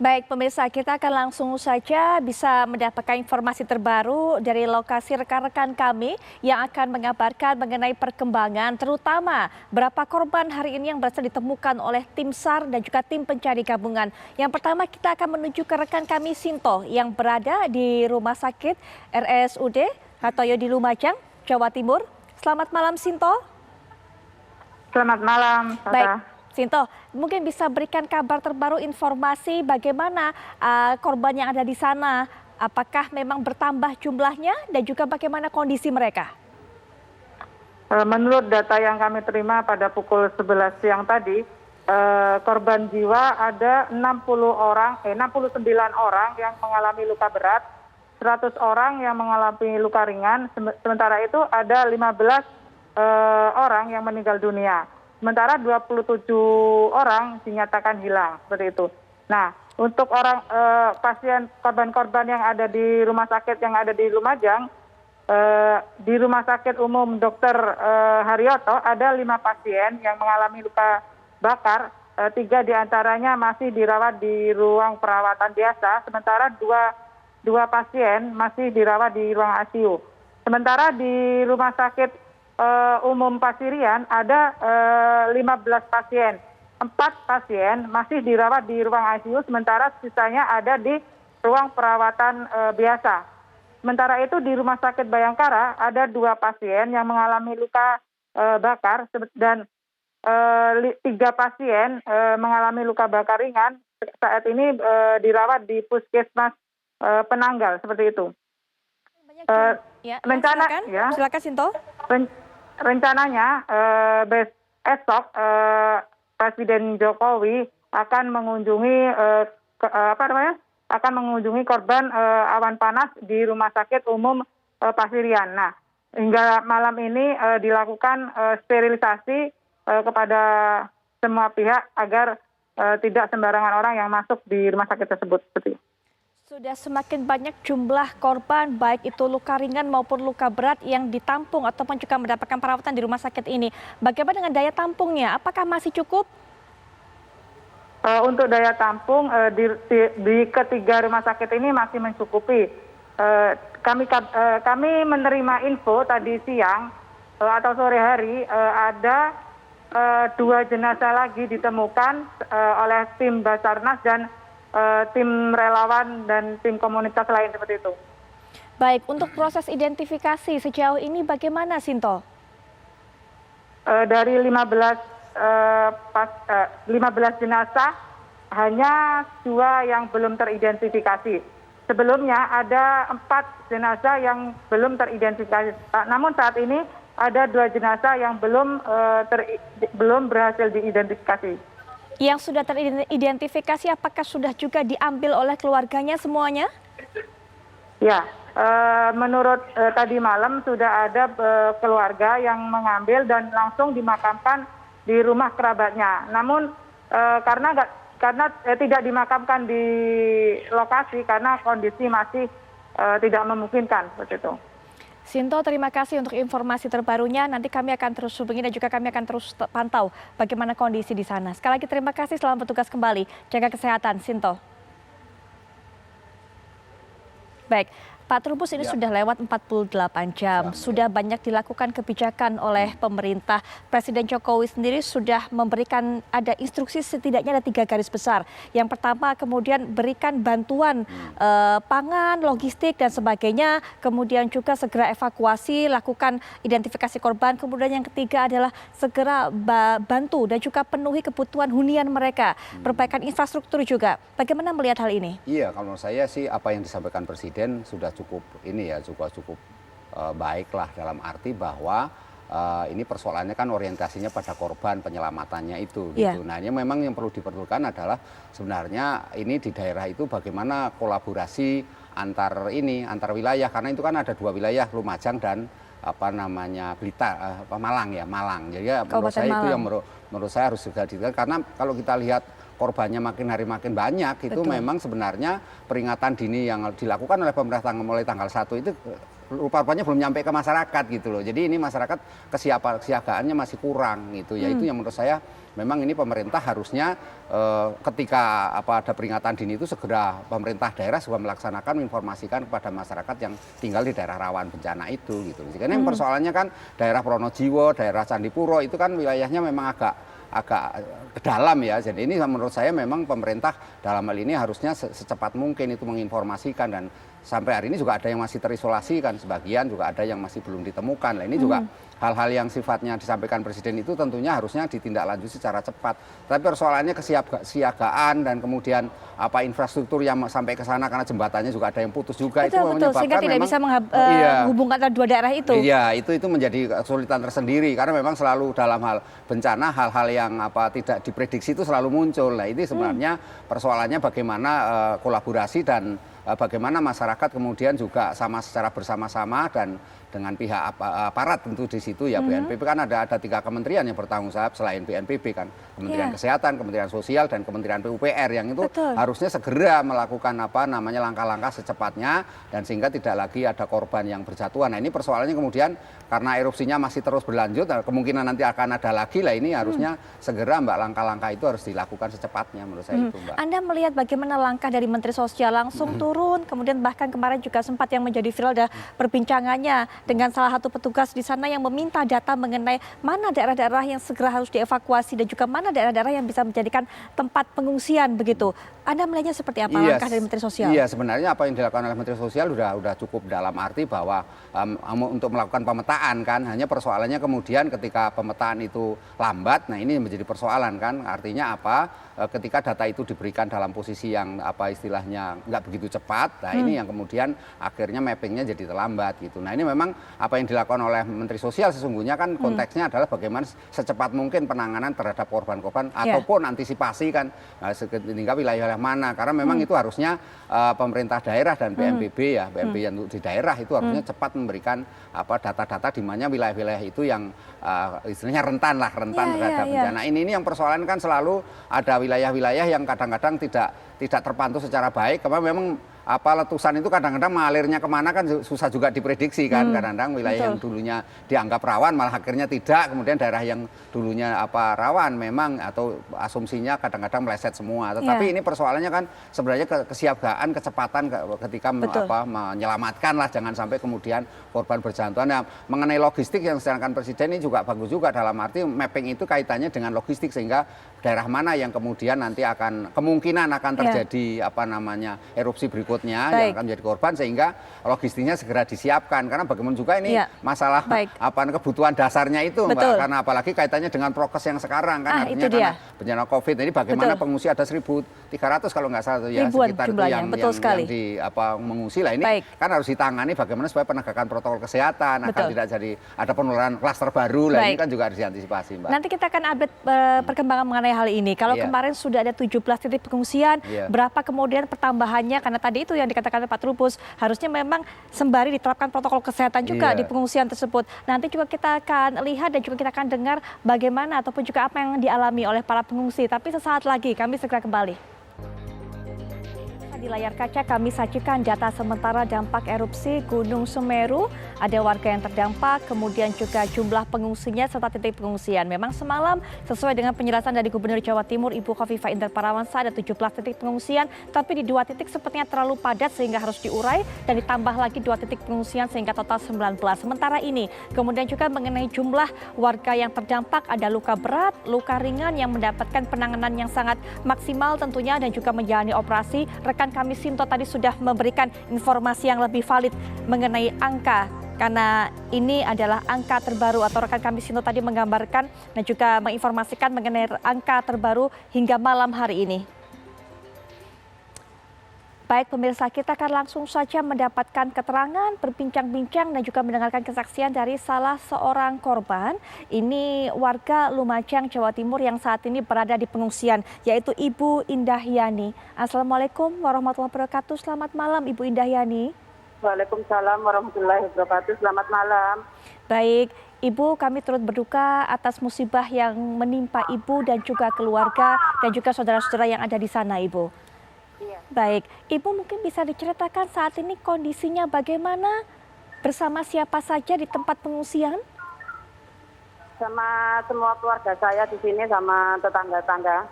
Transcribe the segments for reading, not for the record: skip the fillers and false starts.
Baik, pemirsa, kita akan langsung saja bisa mendapatkan informasi terbaru dari lokasi rekan-rekan kami yang akan mengabarkan mengenai perkembangan, terutama berapa korban hari ini yang berhasil ditemukan oleh tim SAR dan juga tim pencari gabungan. Yang pertama kita akan menuju ke rekan kami Sinto yang berada di Rumah Sakit RSUD Hartoyo di Lumajang, Jawa Timur. Selamat malam, Sinto. Selamat malam, Tata. Baik, Sinto, mungkin bisa berikan kabar terbaru informasi bagaimana korban yang ada di sana, apakah memang bertambah jumlahnya dan juga bagaimana kondisi mereka? Menurut data yang kami terima pada pukul 11 siang tadi, korban jiwa ada 69 orang yang mengalami luka berat, 100 orang yang mengalami luka ringan, sementara itu ada 15 orang yang meninggal dunia. Sementara 27 orang dinyatakan hilang, seperti itu. Nah, untuk pasien korban-korban yang ada di rumah sakit yang ada di Lumajang, di Rumah Sakit Umum Dr. Haryoto ada 5 pasien yang mengalami luka bakar, 3 diantaranya masih dirawat di ruang perawatan biasa, sementara dua pasien masih dirawat di ruang ICU. Sementara di Rumah Sakit Umum Pasirian ada 15 pasien, 4 pasien masih dirawat di ruang ICU, sementara sisanya ada di ruang perawatan biasa. Sementara itu di Rumah Sakit Bayangkara ada 2 pasien yang mengalami luka bakar dan 3 pasien mengalami luka bakar ringan. Saat ini dirawat di Puskesmas Penanggal, seperti itu. Silakan Sinto. Rencananya esok Presiden Jokowi akan mengunjungi korban awan panas di Rumah Sakit Umum Pasirian. Nah, hingga malam ini dilakukan sterilisasi kepada semua pihak agar tidak sembarangan orang yang masuk di rumah sakit tersebut. Seperti itu. Sudah semakin banyak jumlah korban, baik itu luka ringan maupun luka berat yang ditampung ataupun juga mendapatkan perawatan di rumah sakit ini. Bagaimana dengan daya tampungnya? Apakah masih cukup? Untuk daya tampung di ketiga rumah sakit ini masih mencukupi. Kami menerima info tadi siang atau sore hari ada 2 jenazah lagi ditemukan oleh tim Basarnas dan tim relawan dan tim komunitas lain seperti itu. Baik, untuk proses identifikasi sejauh ini bagaimana, Sinto? Dari 15 jenazah, hanya 2 yang belum teridentifikasi. Sebelumnya ada 4 jenazah yang belum teridentifikasi. Namun saat ini ada 2 jenazah yang belum berhasil diidentifikasi. Yang sudah teridentifikasi apakah sudah juga diambil oleh keluarganya semuanya? Ya, menurut tadi malam sudah ada keluarga yang mengambil dan langsung dimakamkan di rumah kerabatnya. Namun karena tidak dimakamkan di lokasi karena kondisi masih tidak memungkinkan seperti itu. Sinto, terima kasih untuk informasi terbarunya. Nanti kami akan terus hubungi dan juga kami akan terus pantau bagaimana kondisi di sana. Sekali lagi terima kasih, selamat bertugas kembali. Jaga kesehatan, Sinto. Baik, Pak Trubus, ini sudah lewat 48 jam. Sudah banyak dilakukan kebijakan oleh pemerintah. Presiden Jokowi sendiri sudah memberikan ada instruksi setidaknya ada 3 garis besar. Yang pertama kemudian berikan bantuan pangan, logistik dan sebagainya. Kemudian juga segera evakuasi, lakukan identifikasi korban. Kemudian yang ketiga adalah segera bantu dan juga penuhi kebutuhan hunian mereka. Perbaikan infrastruktur juga. Bagaimana melihat hal ini? Iya, kalau saya sih apa yang disampaikan Presiden sudah cukup baik lah, dalam arti bahwa ini persoalannya kan orientasinya pada korban, penyelamatannya itu gitu. Nah, ini memang yang perlu diperlukan adalah sebenarnya ini di daerah itu bagaimana kolaborasi antar wilayah, karena itu kan ada 2 wilayah, Lumajang dan Blitar, Malang. Jadi ya, menurut saya itu yang menurut saya harus juga dilihat, karena kalau kita lihat korbannya makin hari makin banyak, itu memang sebenarnya peringatan dini yang dilakukan oleh pemerintah mulai tanggal 1 itu rupa-rupanya belum nyampe ke masyarakat gitu loh. Jadi ini masyarakat kesiagaannya masih kurang gitu ya. Itu yang menurut saya memang ini pemerintah harusnya ketika ada peringatan dini itu segera pemerintah daerah juga melaksanakan menginformasikan kepada masyarakat yang tinggal di daerah rawan bencana itu gitu. Karena yang persoalannya kan daerah Pronojiwo, daerah Candipuro itu kan wilayahnya memang agak ke dalam ya. Jadi ini menurut saya memang pemerintah dalam hal ini harusnya secepat mungkin itu menginformasikan, dan sampai hari ini juga ada yang masih terisolasi kan, sebagian juga ada yang masih belum ditemukan. Nah ini juga hal-hal yang sifatnya disampaikan Presiden itu tentunya harusnya ditindaklanjuti secara cepat. Tapi persoalannya kesiagaan dan kemudian infrastruktur yang sampai ke sana karena jembatannya juga ada yang putus juga. Betul, itu menyebabkan sehingga tidak memang, bisa menghubungkan antara dua daerah itu. Iya, itu menjadi kesulitan tersendiri karena memang selalu dalam hal bencana hal-hal yang tidak diprediksi itu selalu muncul. Nah ini sebenarnya persoalannya bagaimana kolaborasi dan bagaimana masyarakat kemudian juga secara bersama-sama dan dengan pihak aparat tentu di situ ya. BNPB kan ada 3 kementerian yang bertanggung jawab selain BNPB kan, Kementerian Kesehatan, Kementerian Sosial, dan Kementerian PUPR yang itu harusnya segera melakukan langkah-langkah secepatnya dan sehingga tidak lagi ada korban yang berjatuhan. Nah ini persoalannya kemudian karena erupsinya masih terus berlanjut, kemungkinan nanti akan ada lagi lah, ini harusnya segera Mbak langkah-langkah itu harus dilakukan secepatnya menurut saya itu Mbak. Anda melihat bagaimana langkah dari Menteri Sosial langsung turun, kemudian bahkan kemarin juga sempat yang menjadi viral ada perbincangannya dengan salah satu petugas di sana yang meminta data mengenai mana daerah-daerah yang segera harus dievakuasi dan juga mana daerah-daerah yang bisa menjadikan tempat pengungsian begitu. Anda melihatnya seperti apa langkah dari Menteri Sosial? Iya, sebenarnya apa yang dilakukan oleh Menteri Sosial sudah cukup dalam arti bahwa untuk melakukan pemetaan kan, hanya persoalannya kemudian ketika pemetaan itu lambat, nah ini menjadi persoalan kan, artinya apa? Ketika data itu diberikan dalam posisi yang istilahnya nggak begitu cepat, nah ini yang kemudian akhirnya mappingnya jadi terlambat gitu. Nah ini memang apa yang dilakukan oleh Menteri Sosial sesungguhnya kan konteksnya adalah bagaimana secepat mungkin penanganan terhadap korban-korban ataupun antisipasi kan, sehingga wilayah mana, karena memang itu harusnya pemerintah daerah dan BNPB ya, BNPB yang di daerah itu harusnya cepat memberikan data-data di mana wilayah-wilayah itu yang istilahnya rentan terhadap bencana. Ini yang persoalan kan selalu ada wilayah-wilayah yang kadang-kadang tidak terpantau secara baik, karena memang letusan itu kadang-kadang mengalirnya kemana kan susah juga diprediksi kan, kadang-kadang wilayah yang dulunya dianggap rawan malah akhirnya tidak, kemudian daerah yang dulunya rawan memang atau asumsinya kadang-kadang meleset semua. Tetapi ini persoalannya kan sebenarnya kesiapgaan, kecepatan ketika menyelamatkan lah, jangan sampai kemudian korban berjatuhan. Nah, mengenai logistik yang sedangkan Presiden ini juga bagus juga, dalam arti mapping itu kaitannya dengan logistik sehingga daerah mana yang kemudian nanti kemungkinan akan terjadi erupsi berikutnya yang akan menjadi korban, sehingga logistiknya segera disiapkan, karena bagaimana juga ini masalah kebutuhan dasarnya itu Mbak, karena apalagi kaitannya dengan prokes yang sekarang kan, artinya karena bencana Covid ini bagaimana pengungsi ada 1.300 kalau nggak salah ya, sekitar itu yang mengungsi lah, ini kan harus ditangani bagaimana supaya penegakan protokol kesehatan agar tidak jadi ada penularan klaster baru lah, ini kan juga harus diantisipasi Mbak. Nanti kita akan update perkembangan mengenai hal ini. Kalau kemarin sudah ada 17 titik pengungsian, berapa kemudian pertambahannya? Karena tadi itu yang dikatakan Pak Trubus, harusnya memang sembari diterapkan protokol kesehatan juga di pengungsian tersebut. Nanti juga kita akan lihat dan juga kita akan dengar bagaimana ataupun juga apa yang dialami oleh para pengungsi. Tapi sesaat lagi kami segera kembali. Di layar kaca kami sajikan data sementara dampak erupsi Gunung Semeru. Ada warga yang terdampak, kemudian juga jumlah pengungsinya serta titik pengungsian. Memang semalam sesuai dengan penjelasan dari Gubernur Jawa Timur Ibu Khofifah Indar Parawansa ada 17 titik pengungsian, tapi di 2 titik sepertinya terlalu padat sehingga harus diurai dan ditambah lagi 2 titik pengungsian sehingga total 19. Sementara ini kemudian juga mengenai jumlah warga yang terdampak, ada luka berat, luka ringan yang mendapatkan penanganan yang sangat maksimal tentunya dan juga menjalani operasi. Rekan kami Sinto tadi sudah memberikan informasi yang lebih valid mengenai angka, karena ini adalah angka terbaru, atau rekan kami Sinto tadi menggambarkan dan juga menginformasikan mengenai angka terbaru hingga malam hari ini. Baik pemirsa, kita akan langsung saja mendapatkan keterangan, berbincang-bincang dan juga mendengarkan kesaksian dari salah seorang korban. Ini warga Lumajang, Jawa Timur yang saat ini berada di pengungsian, yaitu Ibu Indahyani. Assalamualaikum warahmatullahi wabarakatuh. Selamat malam Ibu Indahyani. Waalaikumsalam warahmatullahi wabarakatuh. Selamat malam. Baik, Ibu, kami turut berduka atas musibah yang menimpa Ibu dan juga keluarga dan juga saudara-saudara yang ada di sana, Ibu. Iya. Baik, Ibu mungkin bisa diceritakan saat ini kondisinya bagaimana? Bersama siapa saja di tempat pengungsian? Sama semua keluarga saya di sini sama tetangga-tetangga.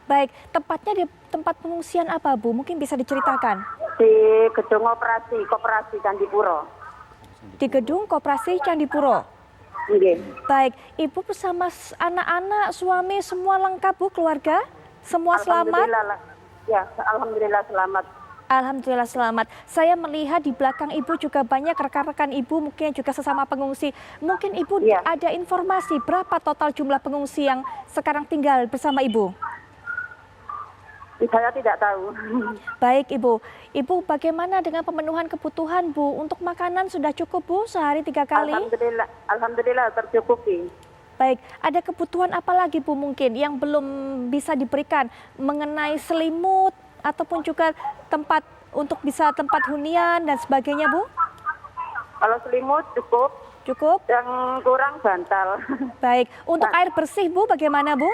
Baik, tepatnya di tempat pengungsian apa Bu? Mungkin bisa diceritakan. Di gedung koperasi Candipuro. Di gedung Koperasi Candipuro. Nggih. Baik, Ibu bersama anak-anak, suami semua lengkap Bu, keluarga? Semua selamat? Alhamdulillah. Ya, alhamdulillah selamat. Alhamdulillah selamat. Saya melihat di belakang Ibu juga banyak rekan-rekan Ibu mungkin juga sesama pengungsi. Mungkin Ibu Iya. ada informasi berapa total jumlah pengungsi yang sekarang tinggal bersama Ibu? Saya tidak tahu. Baik Ibu. Ibu bagaimana dengan pemenuhan kebutuhan Bu? Untuk makanan sudah cukup Bu sehari 3 kali? Alhamdulillah tercukupi. Baik, ada kebutuhan apa lagi Bu mungkin yang belum bisa diberikan mengenai selimut ataupun juga tempat untuk bisa tempat hunian dan sebagainya Bu? Kalau selimut cukup, Cukup? yang kurang bantal. Baik, untuk air bersih Bu bagaimana Bu?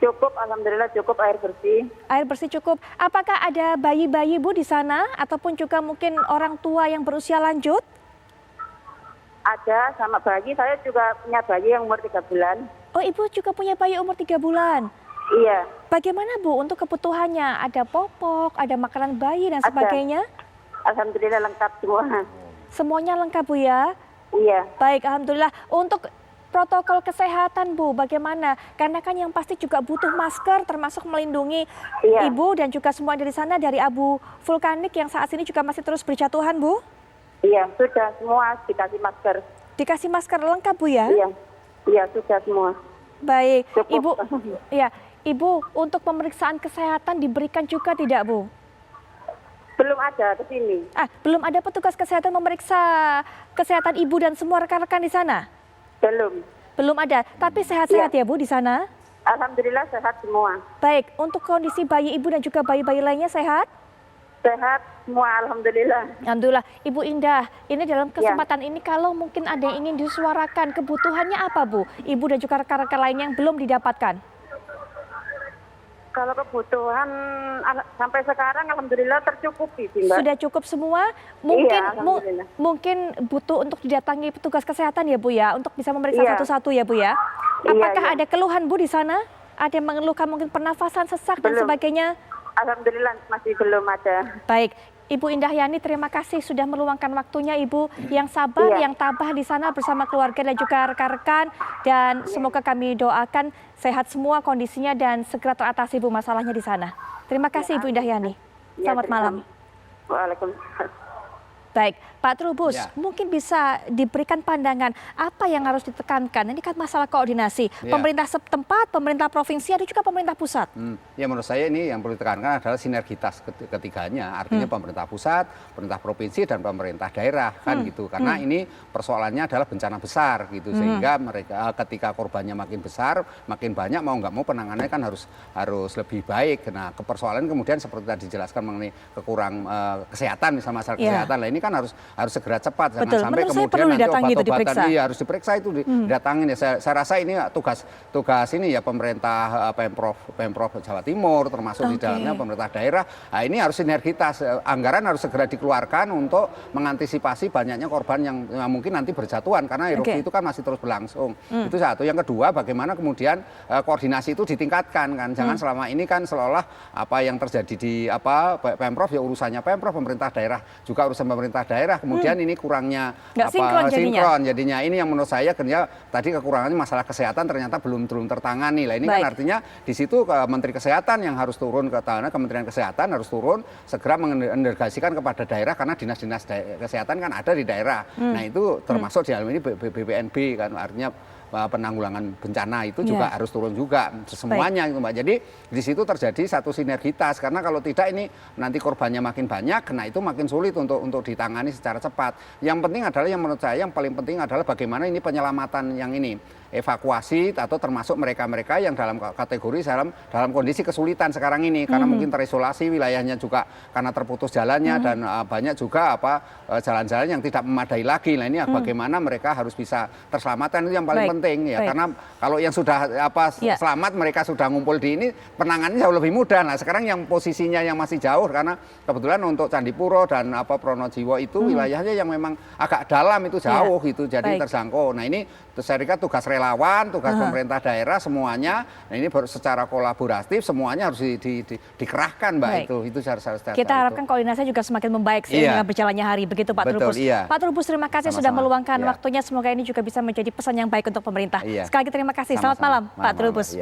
Cukup, alhamdulillah cukup air bersih. Air bersih cukup. Apakah ada bayi-bayi Bu di sana ataupun juga mungkin orang tua yang berusia lanjut? Ada sama bayi, saya juga punya bayi yang umur 3 bulan. Oh, Ibu juga punya bayi umur 3 bulan. Iya, Bagaimana Bu untuk kebutuhannya? Ada popok, ada makanan bayi dan Ada. sebagainya? alhamdulillah lengkap semua. Semuanya lengkap Bu ya? Iya. Baik, alhamdulillah. Untuk protokol kesehatan Bu, bagaimana? Karena kan yang pasti juga butuh masker termasuk melindungi Iya. Ibu dan juga semua dari sana dari abu vulkanik yang saat ini juga masih terus berjatuhan Bu. Iya, sudah semua dikasih masker. Dikasih masker lengkap Bu ya? Iya, iya sudah semua. Baik, Cukup. Ibu. Ya, Ibu untuk pemeriksaan kesehatan diberikan juga tidak Bu? Belum ada ke sini. Belum ada petugas kesehatan memeriksa kesehatan Ibu dan semua rekan-rekan di sana? Belum. Belum ada, tapi sehat-sehat ya Bu di sana? Alhamdulillah sehat semua. Baik, untuk kondisi bayi Ibu dan juga bayi-bayi lainnya sehat? Sehat semua, alhamdulillah. Alhamdulillah. Ibu Indah, ini dalam kesempatan ini kalau mungkin ada yang ingin disuarakan, kebutuhannya apa Bu? Ibu dan juga rekan-rekan lain yang belum didapatkan? Kalau kebutuhan sampai sekarang alhamdulillah tercukupi sih Mbak. Sudah cukup semua? Mungkin Iya, alhamdulillah. mungkin butuh untuk didatangi petugas kesehatan ya Bu ya, untuk bisa memeriksa Iya. satu-satu ya Bu ya. Iya, Apakah iya. ada keluhan Bu di sana? Ada yang mengeluhkan mungkin pernafasan sesak dan Belum. sebagainya? Alhamdulillah masih belum ada. Baik, Ibu Indah Yani, terima kasih sudah meluangkan waktunya Ibu yang sabar, Iya. yang tabah di sana bersama keluarga dan juga rekan-rekan. Dan semoga kami doakan sehat semua kondisinya dan segera teratasi Bu masalahnya di sana. Terima kasih Ibu Indah Yani. Ya, Selamat terima malam. Waalaikumsalam. Baik, Pak Trubus, Ya. mungkin bisa diberikan pandangan apa yang harus ditekankan. Ini kan masalah koordinasi. Ya. Pemerintah setempat, pemerintah provinsi, ada juga pemerintah pusat. Ya menurut saya ini yang perlu ditekankan adalah sinergitas ketiganya, artinya pemerintah pusat, pemerintah provinsi dan pemerintah daerah kan gitu. Karena ini persoalannya adalah bencana besar gitu, sehingga mereka ketika korbannya makin besar, makin banyak mau nggak mau penanganannya kan harus lebih baik. Nah, persoalan kemudian seperti tadi dijelaskan mengenai kekurang kesehatan, misalnya masalah Ya. kesehatan, lah ini kan harus segera cepat, jangan Betul. sampai Menurut saya kemudian perlu nanti didatangi itu, obat-obatan diperiksa. iya harus diperiksa itu didatangin ya. Saya rasa ini tugas ini ya pemerintah Pemprov Jawa Timur termasuk di Oke. dalamnya pemerintah daerah. Nah, ini harus sinergitas, anggaran harus segera dikeluarkan untuk mengantisipasi banyaknya korban yang mungkin nanti berjatuhan karena erupsi Oke. itu kan masih terus berlangsung. Itu satu. Yang kedua, bagaimana kemudian koordinasi itu ditingkatkan kan. Jangan selama ini kan seolah-olah apa yang terjadi di Pemprov ya urusannya Pemprov, pemerintah daerah juga urusan pemerintah daerah. Kemudian ini kurangnya Nggak sinkron jadinya. Ini yang menurut saya kerja tadi kekurangannya masalah kesehatan ternyata belum tertangani. Lah ini kan Baik. artinya di situ Menteri Kesehatan yang harus turun ke tanah, Kementerian Kesehatan harus turun segera mendelegasikan kepada daerah karena dinas-dinas kesehatan kan ada di daerah. Nah, itu termasuk di dalam ini BPNB kan artinya penanggulangan bencana itu juga harus turun juga semuanya gitu Mbak. Jadi di situ terjadi satu sinergitas karena kalau tidak ini nanti korbannya makin banyak, nah itu makin sulit untuk ditangani secara cepat. Yang penting adalah yang menurut saya yang paling penting adalah bagaimana ini penyelamatan yang ini evakuasi atau termasuk mereka-mereka yang dalam kategori dalam kondisi kesulitan sekarang ini karena mungkin terisolasi, wilayahnya juga karena terputus jalannya dan banyak juga jalan-jalan yang tidak memadai lagi. Nah ini bagaimana mereka harus bisa terselamatkan, itu yang paling penting ya. Karena kalau yang sudah selamat, mereka sudah ngumpul di ini, penanganannya jauh lebih mudah. Nah sekarang yang posisinya yang masih jauh karena kebetulan untuk Candipuro dan Pronojiwo itu wilayahnya yang memang agak dalam, itu jauh gitu, jadi terjangkau. Nah ini saya kira tugas relawan, tugas pemerintah daerah semuanya. Nah ini secara kolaboratif semuanya harus dikerahkan, Mbak. Itu harus kita harapkan koordinasi juga semakin membaik dengan berjalannya hari, begitu Pak Trubus. Pak Trubus, terima kasih sudah meluangkan waktunya. Semoga ini juga bisa menjadi pesan yang baik untuk pemerintah. Sekali lagi terima kasih. Selamat malam Pak Trubus.